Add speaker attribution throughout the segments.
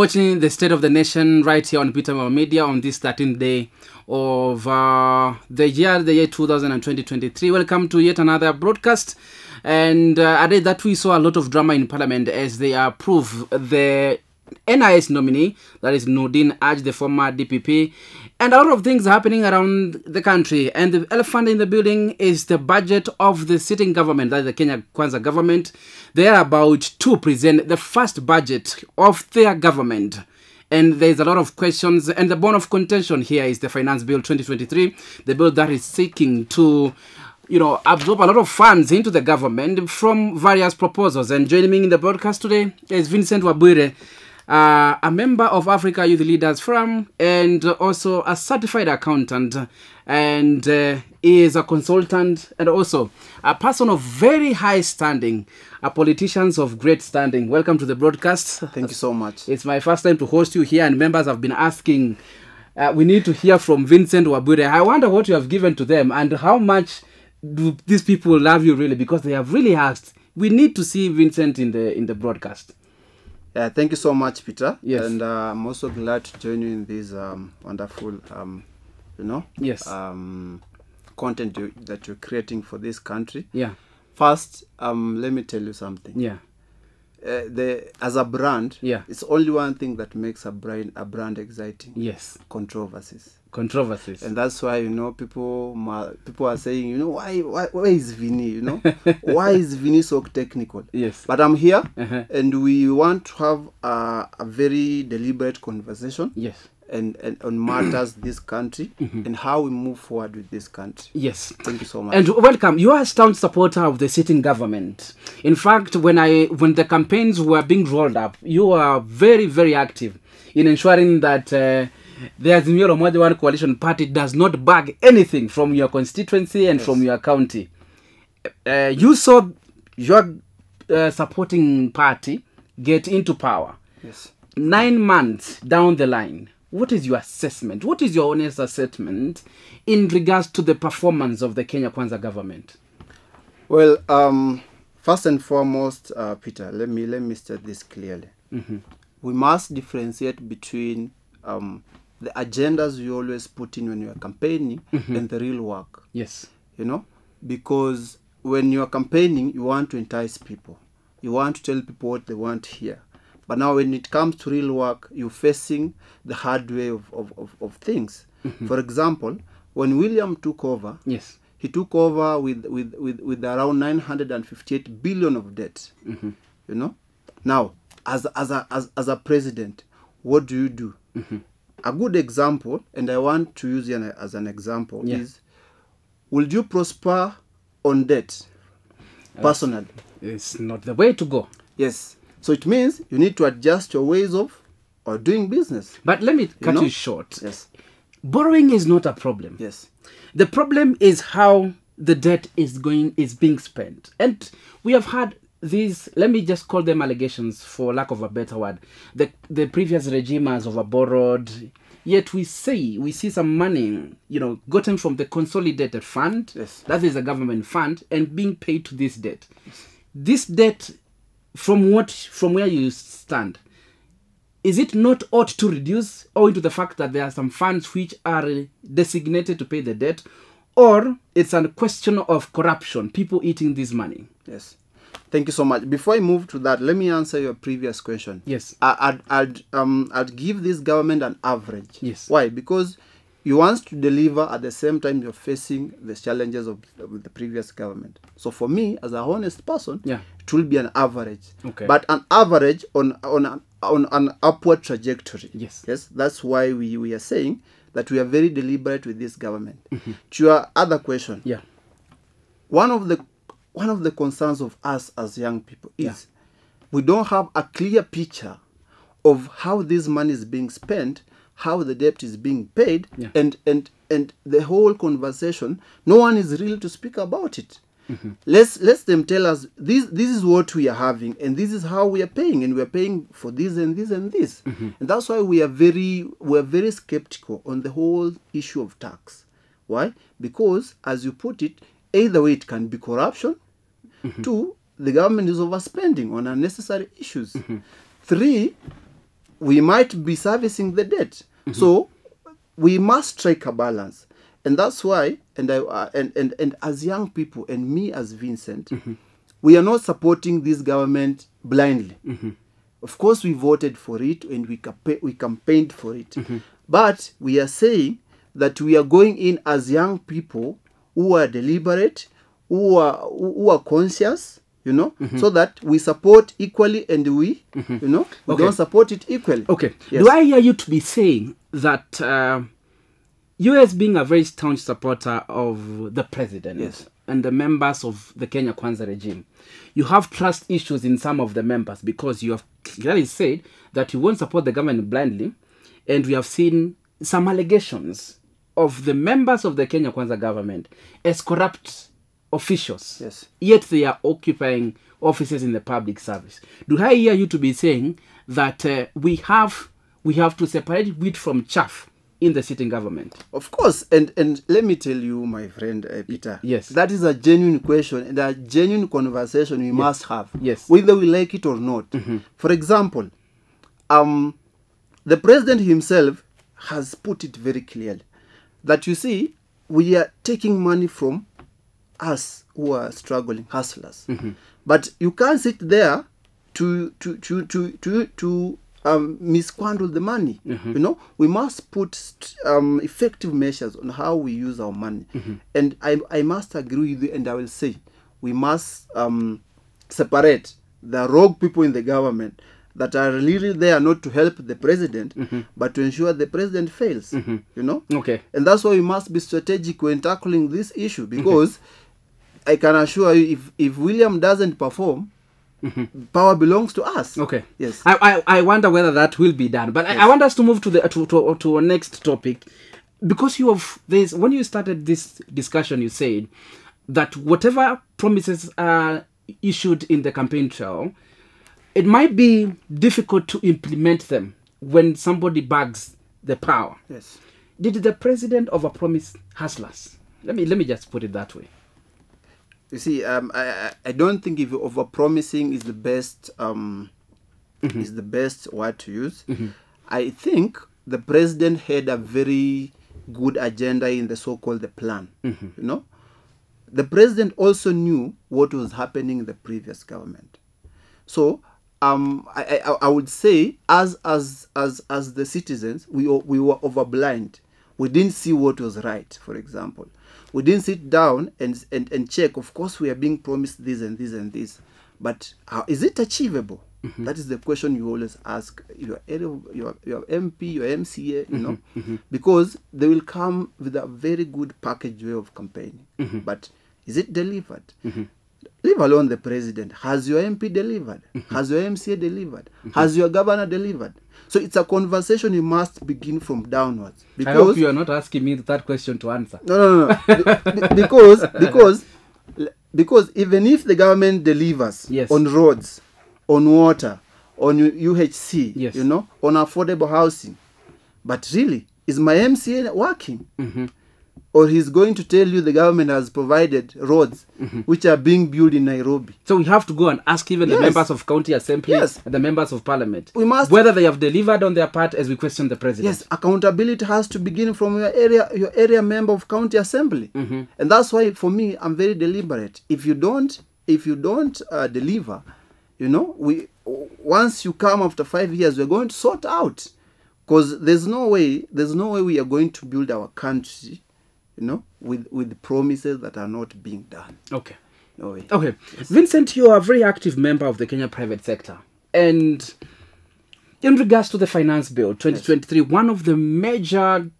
Speaker 1: watching the State of the Nation right here on Peter Media on this 13th day of the year 2023. Welcome to yet another broadcast. And a day that we saw a lot of drama in Parliament as they approve the NIS nominee, that is Nordin Aj, the former DPP. And a lot of things happening around the country. And the elephant in the building is the budget of the sitting government, that is the Kenya Kwanza government. They are about to present the first budget of their government. And there's a lot of questions. And the bone of contention here is the Finance Bill 2023, the bill that is seeking to absorb a lot of funds into the government from various proposals. And joining me in the broadcast today is Vincent Wabwire, a member of Africa Youth Leaders Forum and also a certified accountant, and is a consultant and also a person of very high standing, a politician of great standing. Welcome to the broadcast.
Speaker 2: Thank you so much.
Speaker 1: It's my first time to host you here, and members have been asking, we need to hear from Vincent Wabwire. I wonder what you have given to them and how much do these people love you really, because they have really asked. We need to see Vincent in the broadcast.
Speaker 2: Yeah, thank you so much, Peter.
Speaker 1: Yes.
Speaker 2: And I'm also glad to join you in this wonderful,
Speaker 1: yes,
Speaker 2: content that you're creating for this country.
Speaker 1: Yeah.
Speaker 2: First, let me tell you something.
Speaker 1: Yeah.
Speaker 2: As a brand,
Speaker 1: yeah,
Speaker 2: it's only one thing that makes a brand exciting.
Speaker 1: Yes.
Speaker 2: Controversies.
Speaker 1: And
Speaker 2: that's why people are saying, why is Vinny, why is Vinny so technical?
Speaker 1: Yes.
Speaker 2: But I'm here, and we want to have a very deliberate conversation.
Speaker 1: Yes.
Speaker 2: And on matters this country and how we move forward with this country.
Speaker 1: Yes.
Speaker 2: Thank you so much.
Speaker 1: And welcome. You are a staunch supporter of the sitting government. In fact, when the campaigns were being rolled up, you are very, very active in ensuring that the Azimio Umoja One Coalition Party does not bag anything from your constituency and from your county. You saw your supporting party get into power.
Speaker 2: Yes.
Speaker 1: 9 months down the line, what is your assessment? What is your honest assessment in regards to the performance of the Kenya Kwanza government?
Speaker 2: Well, first and foremost, Peter, let me state this clearly. We must differentiate between the agendas you always put in when you are campaigning and the real work.
Speaker 1: Yes.
Speaker 2: Because when you are campaigning, you want to entice people. You want to tell people what they want to hear. But now when it comes to real work, you're facing the hard way of things. For example, when William took over,
Speaker 1: yes,
Speaker 2: he took over with around 958 billion of debt. Now, as a president, what do you do? A good example, and I want to use it as an example, is, will you prosper on debt personally?
Speaker 1: It's not the way to go.
Speaker 2: Yes. So it means you need to adjust your ways of doing business.
Speaker 1: But let me cut you short.
Speaker 2: Yes.
Speaker 1: Borrowing is not a problem.
Speaker 2: Yes.
Speaker 1: The problem is how the debt is being spent. And we have had these, let me just call them allegations for lack of a better word. The previous regime has overborrowed, yet we see some money, gotten from the consolidated fund.
Speaker 2: Yes.
Speaker 1: That is a government fund, and being paid to this debt. Yes. This debt, from where you stand, is it not ought to reduce owing to the fact that there are some funds which are designated to pay the debt, or it's a question of corruption, people eating this money?
Speaker 2: Yes. Thank you so much. Before I move to that, let me answer your previous question.
Speaker 1: Yes.
Speaker 2: I'd give this government an average.
Speaker 1: Yes.
Speaker 2: Why? Because you want to deliver at the same time you're facing the challenges of the previous government. So for me, as a honest person, it will be an average.
Speaker 1: Okay.
Speaker 2: But an average on an upward trajectory.
Speaker 1: Yes.
Speaker 2: Yes. That's why we are saying that we are very deliberate with this government. To your other question, one of the concerns of us as young people is we don't have a clear picture of how this money is being spent, how the debt is being paid, and the whole conversation. No one is really to speak about it. Let them tell us this is what we are having, and this is how we are paying, and we are paying for this and this and this. And that's why we are very skeptical on the whole issue of tax. Why? Because, as you put it, either way it can be corruption. Two, the government is overspending on unnecessary issues. Three, we might be servicing the debt. So we must strike a balance. And that's why, and as young people, and me as Vincent, we are not supporting this government blindly. Of course, we voted for it and we campaigned for it. But we are saying that we are going in as young people who are deliberate, who are conscious, you know, so that we support equally and we, you know, we don't support it equally.
Speaker 1: Okay.
Speaker 2: Yes.
Speaker 1: Do I hear you to be saying that you as being a very staunch supporter of the president
Speaker 2: Yes.
Speaker 1: and the members of the Kenya Kwanza regime, you have trust issues in some of the members because you have clearly said that you won't support the government blindly, and we have seen some allegations of the members of the Kenya Kwanza government as corrupt officials,
Speaker 2: Yes.
Speaker 1: yet they are occupying offices in the public service. Do I hear you to be saying that we have to separate wheat from chaff in the sitting government?
Speaker 2: Of course, and let me tell you, my friend Peter,
Speaker 1: Yes.
Speaker 2: that is a genuine question and a genuine conversation we must have,
Speaker 1: Yes.
Speaker 2: whether we like it or not. For example, the president himself has put it very clearly that, you see, we are taking money from us who are struggling hustlers, but you can't sit there to misquandle the money. You know, we must put effective measures on how we use our money. And I must agree with you, and I will say we must separate the rogue people in the government that are really there not to help the president, but to ensure the president fails. You know?
Speaker 1: Okay.
Speaker 2: And that's why we must be strategic when tackling this issue, because I can assure you, if William doesn't perform, power belongs to us.
Speaker 1: Okay.
Speaker 2: Yes.
Speaker 1: I wonder whether that will be done. But I want us to move to the to our next topic, because when you started this discussion, you said that whatever promises are issued in the campaign trail, it might be difficult to implement them when somebody bags the power.
Speaker 2: Yes.
Speaker 1: Did the president overpromise hustlers? Let me just put it that way.
Speaker 2: You see, I don't think if overpromising is the best is the best word to use. I think the president had a very good agenda in the so-called the plan. You know, the president also knew what was happening in the previous government. So I would say, as the citizens, we were overblind. We didn't see what was right. For example, we didn't sit down and check. Of course, we are being promised this and this and this, but is it achievable? That is the question you always ask your MP, your MCA, you know, because they will come with a very good package way of campaigning. But is it delivered? Leave alone the president. Has your MP delivered? Has your MCA delivered? Has your governor delivered? So it's a conversation you must begin from downwards.
Speaker 1: I hope you are not asking me that question to answer.
Speaker 2: No. because even if the government delivers on roads, on water, on UHC, you know, on affordable housing, but really, is my MCA working? Or he's going to tell you the government has provided roads which are being built in Nairobi.
Speaker 1: So we have to go and ask even the members of county assembly and the members of parliament whether they have delivered on their part, as we question the president. Yes,
Speaker 2: accountability has to begin from your area member of county assembly. And that's why, for me, I'm very deliberate. If you don't deliver, you know, once you come after 5 years, we're going to sort out, because there's no way we are going to build our country, you know, with promises that are not being done.
Speaker 1: Okay.
Speaker 2: No way.
Speaker 1: Okay. Yes. Vincent, you are a very active member of the Kenya private sector. And in regards to the finance bill 2023, one of the major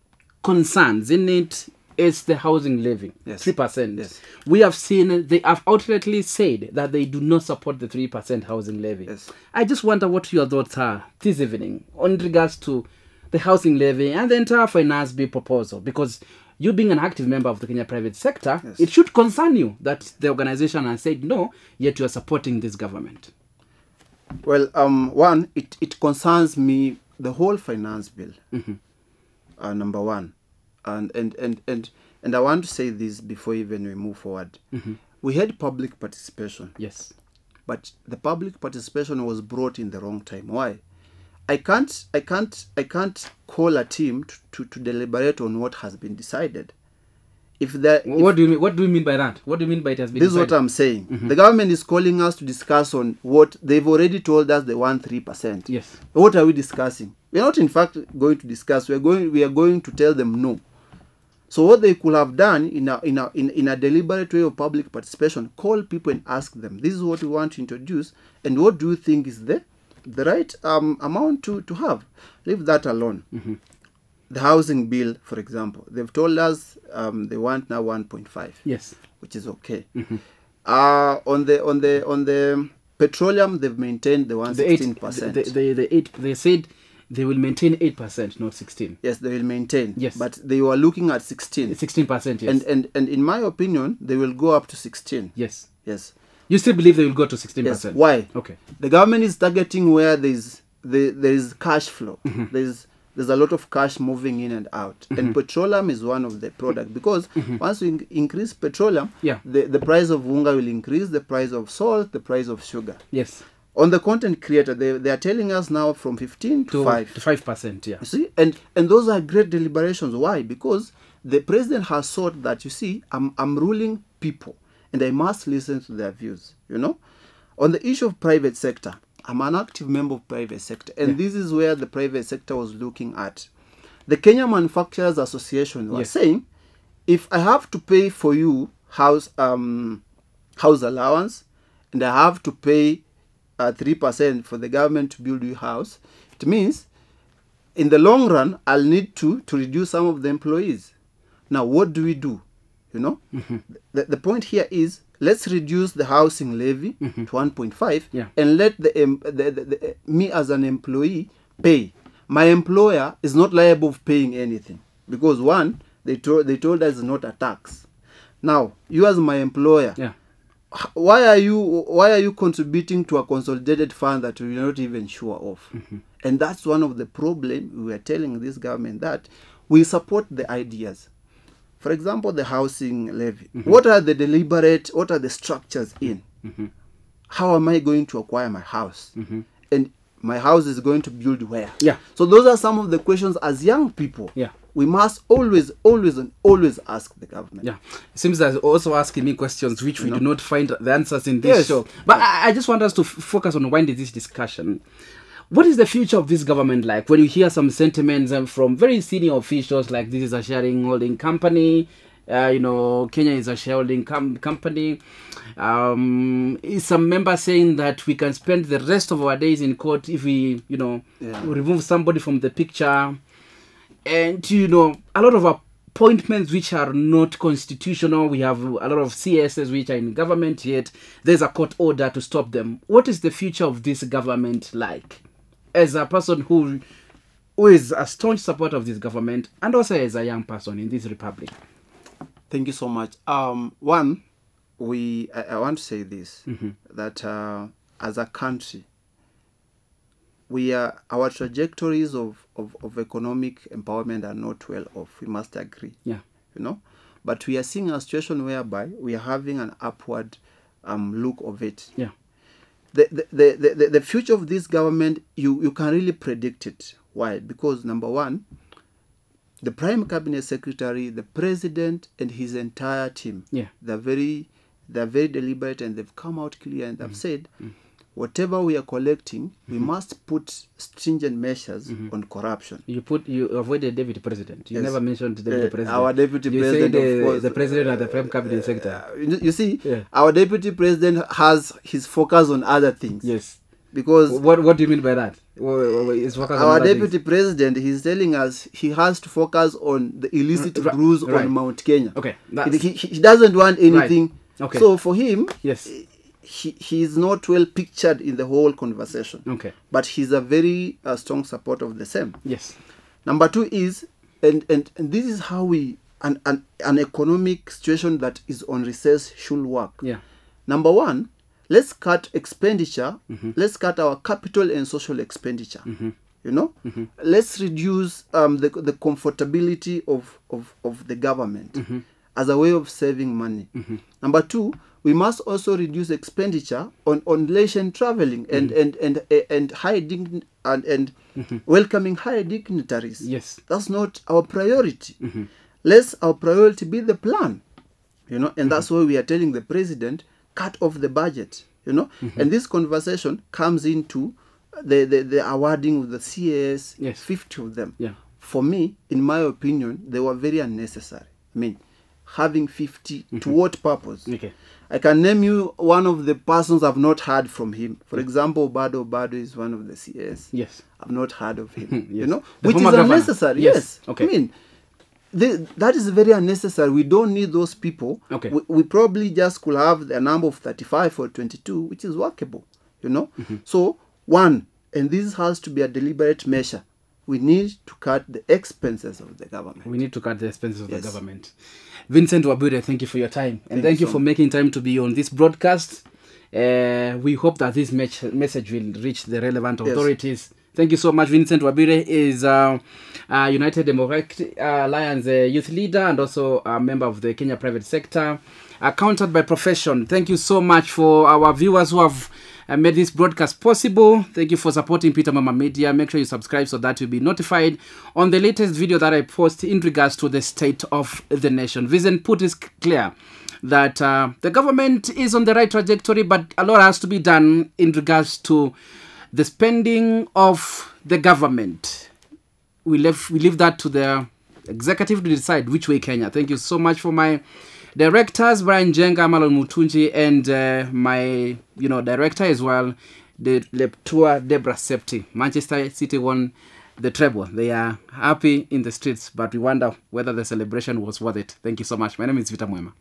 Speaker 1: concerns in it is the housing levy, 3%. Yes. We have seen they have outrightly said that they do not support the 3% housing levy. Yes. I just wonder what your thoughts are this evening on regards to the housing levy and the entire finance bill proposal, because you being an active member of the Kenya private sector, it should concern you that the organization has said no, yet you are supporting this government.
Speaker 2: Well, one, it concerns me, the whole finance bill, number one. And I want to say this before even we move forward. We had public participation.
Speaker 1: Yes.
Speaker 2: But the public participation was brought in the wrong time. Why? I can't call a team to deliberate on what has been decided.
Speaker 1: What do you mean by that? What do you mean by it has been
Speaker 2: This
Speaker 1: decided?
Speaker 2: is what I'm saying. The government is calling us to discuss on what they've already told us they want 3%.
Speaker 1: Yes.
Speaker 2: What are we discussing? We're not in fact going to discuss. We are going to tell them no. So what they could have done in a deliberate way of public participation, call people and ask them, this is what we want to introduce, and what do you think is the right amount to have? Leave that alone. The housing bill, for example, they've told us they want now 1.5.
Speaker 1: Yes,
Speaker 2: which is okay. On the petroleum, they've maintained the 16%.
Speaker 1: They said they will maintain 8%, not 16.
Speaker 2: Yes, they will maintain.
Speaker 1: Yes,
Speaker 2: but they were looking at 16.
Speaker 1: 16%. Yes,
Speaker 2: and in my opinion, they will go up to 16.
Speaker 1: Yes,
Speaker 2: yes.
Speaker 1: You still believe they will go to 16%?
Speaker 2: Yes. Why?
Speaker 1: Okay.
Speaker 2: The government is targeting where there is cash flow. There's a lot of cash moving in and out, and petroleum is one of the products, because once we increase petroleum, the price of unga will increase, the price of salt, the price of sugar.
Speaker 1: Yes.
Speaker 2: On the content creator, they are telling us now from 15 to
Speaker 1: 5%. Yeah.
Speaker 2: You see, and those are great deliberations. Why? Because the president has thought that, you see, I'm ruling people, and I must listen to their views. You know, on the issue of private sector, I'm an active member of private sector, and this is where the private sector was looking at. The Kenya Manufacturers Association was saying, if I have to pay for you house allowance, and I have to pay 3% for the government to build you a house, it means in the long run I'll need to reduce some of the employees. Now what do we do? You know, the point here is, let's reduce the housing levy to 1.5 and let the me as an employee pay. My employer is not liable for paying anything, because one, they told us it's not a tax. Now you as my employer, why are you contributing to a consolidated fund that you're not even sure of? And that's one of the problems we are telling this government, that we support the ideas. For example, the housing levy. What are the structures in? How am I going to acquire my house? And my house is going to build where? So those are some of the questions as young people. We must always ask the government.
Speaker 1: It seems that also asking me questions which we do not find the answers in this show. But I just want us to focus on winding this discussion. What is the future of this government like? When you hear some sentiments from very senior officials, like this is a shareholding company, Kenya is a shareholding company. Is some members saying that we can spend the rest of our days in court if we, remove somebody from the picture, and a lot of appointments which are not constitutional. We have a lot of CSs which are in government, yet there's a court order to stop them. What is the future of this government like? As a person who is a staunch supporter of this government, and also as a young person in this republic.
Speaker 2: Thank you so much. One, I want to say this, that as a country, our trajectories of economic empowerment are not well off. We must agree. But we are seeing a situation whereby we are having an upward look of it. The future of this government, you can really predict it. Why? Because number one, the Prime Cabinet Secretary, the President, and his entire team, they're very deliberate, and they've come out clear and they've said, whatever we are collecting, we must put stringent measures on corruption.
Speaker 1: You avoided Deputy President. You never mentioned the Deputy President.
Speaker 2: Our Deputy President, of course,
Speaker 1: the President and the Prime Cabinet Secretary.
Speaker 2: You see, our Deputy President has his focus on other things.
Speaker 1: Yes.
Speaker 2: Because
Speaker 1: what do you mean by that?
Speaker 2: Our Deputy President, he's telling us he has to focus on the illicit brews on Mount Kenya.
Speaker 1: Okay.
Speaker 2: He doesn't want anything.
Speaker 1: Okay.
Speaker 2: So for him,
Speaker 1: he
Speaker 2: is not well pictured in the whole conversation.
Speaker 1: Okay.
Speaker 2: But he's a very strong supporter of the same.
Speaker 1: Yes.
Speaker 2: Number two is, and this is how an economic situation that is on recess should work. Number one, let's cut expenditure. Let's cut our capital and social expenditure. Let's reduce the comfortability of the government. as a way of saving money. Number two, we must also reduce expenditure on leisure traveling and high welcoming high dignitaries.
Speaker 1: Yes.
Speaker 2: That's not our priority. Let our priority be the plan, you know, and that's why we are telling the president, cut off the budget, you know. And this conversation comes into the awarding of the CAS, 50 of them.
Speaker 1: Yeah.
Speaker 2: For me, in my opinion, they were very unnecessary. I mean, having 50 to what purpose?
Speaker 1: Okay.
Speaker 2: I can name you one of the persons I've not heard from him. For example, Obado is one of the CAS.
Speaker 1: Yes.
Speaker 2: I've not heard of him.
Speaker 1: Yes.
Speaker 2: You know,
Speaker 1: The
Speaker 2: which is
Speaker 1: former governor.
Speaker 2: unnecessary.
Speaker 1: Yes.
Speaker 2: Yes.
Speaker 1: Okay.
Speaker 2: I mean, that is very unnecessary. We don't need those people.
Speaker 1: Okay.
Speaker 2: We probably just could have a number of 35 or 22, which is workable. You know. So one, and this has to be a deliberate measure. We need to cut the expenses of the government.
Speaker 1: We need to cut the expenses of the government. Vincent Wabure, thank you for your time. And thank you
Speaker 2: so
Speaker 1: for making time to be on this broadcast. We hope that this message will reach the relevant authorities. Thank you so much. Vincent Wabure is United Democratic Alliance youth leader and also a member of the Kenya private sector, accountant by profession. Thank you so much for our viewers who have made this broadcast possible. Thank you for supporting Peter Mama Media. Make sure you subscribe so that you'll be notified on the latest video that I post in regards to the state of the nation. Vincent put it clear that the government is on the right trajectory, but a lot has to be done in regards to the spending of the government. We leave that to the executive to decide which way Kenya. Thank you so much for my directors, Brian Jenga, Malon Mutunji, and my director as well, the Leptua Deborah Septi. Manchester City won the treble. They are happy in the streets, but we wonder whether the celebration was worth it. Thank you so much. My name is Vita Mwema.